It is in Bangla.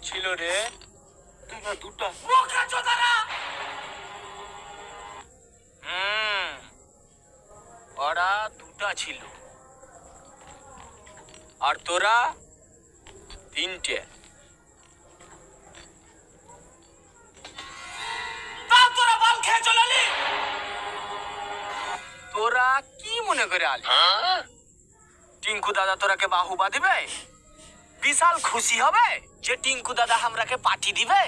ছিল রে? দুটা। ওরা দুটা ছিল আর তোরা তিনটে। তোরা বাল খেয়ে চলে এলি। তোরা কি মনে করে আলি? টিঙ্কু দাদা তোরাকে বাহুবা দিবে? বিশাল খুশি হবে যে টিঙ্কু দাদা আমরাকে পাঠিয়ে দিবে।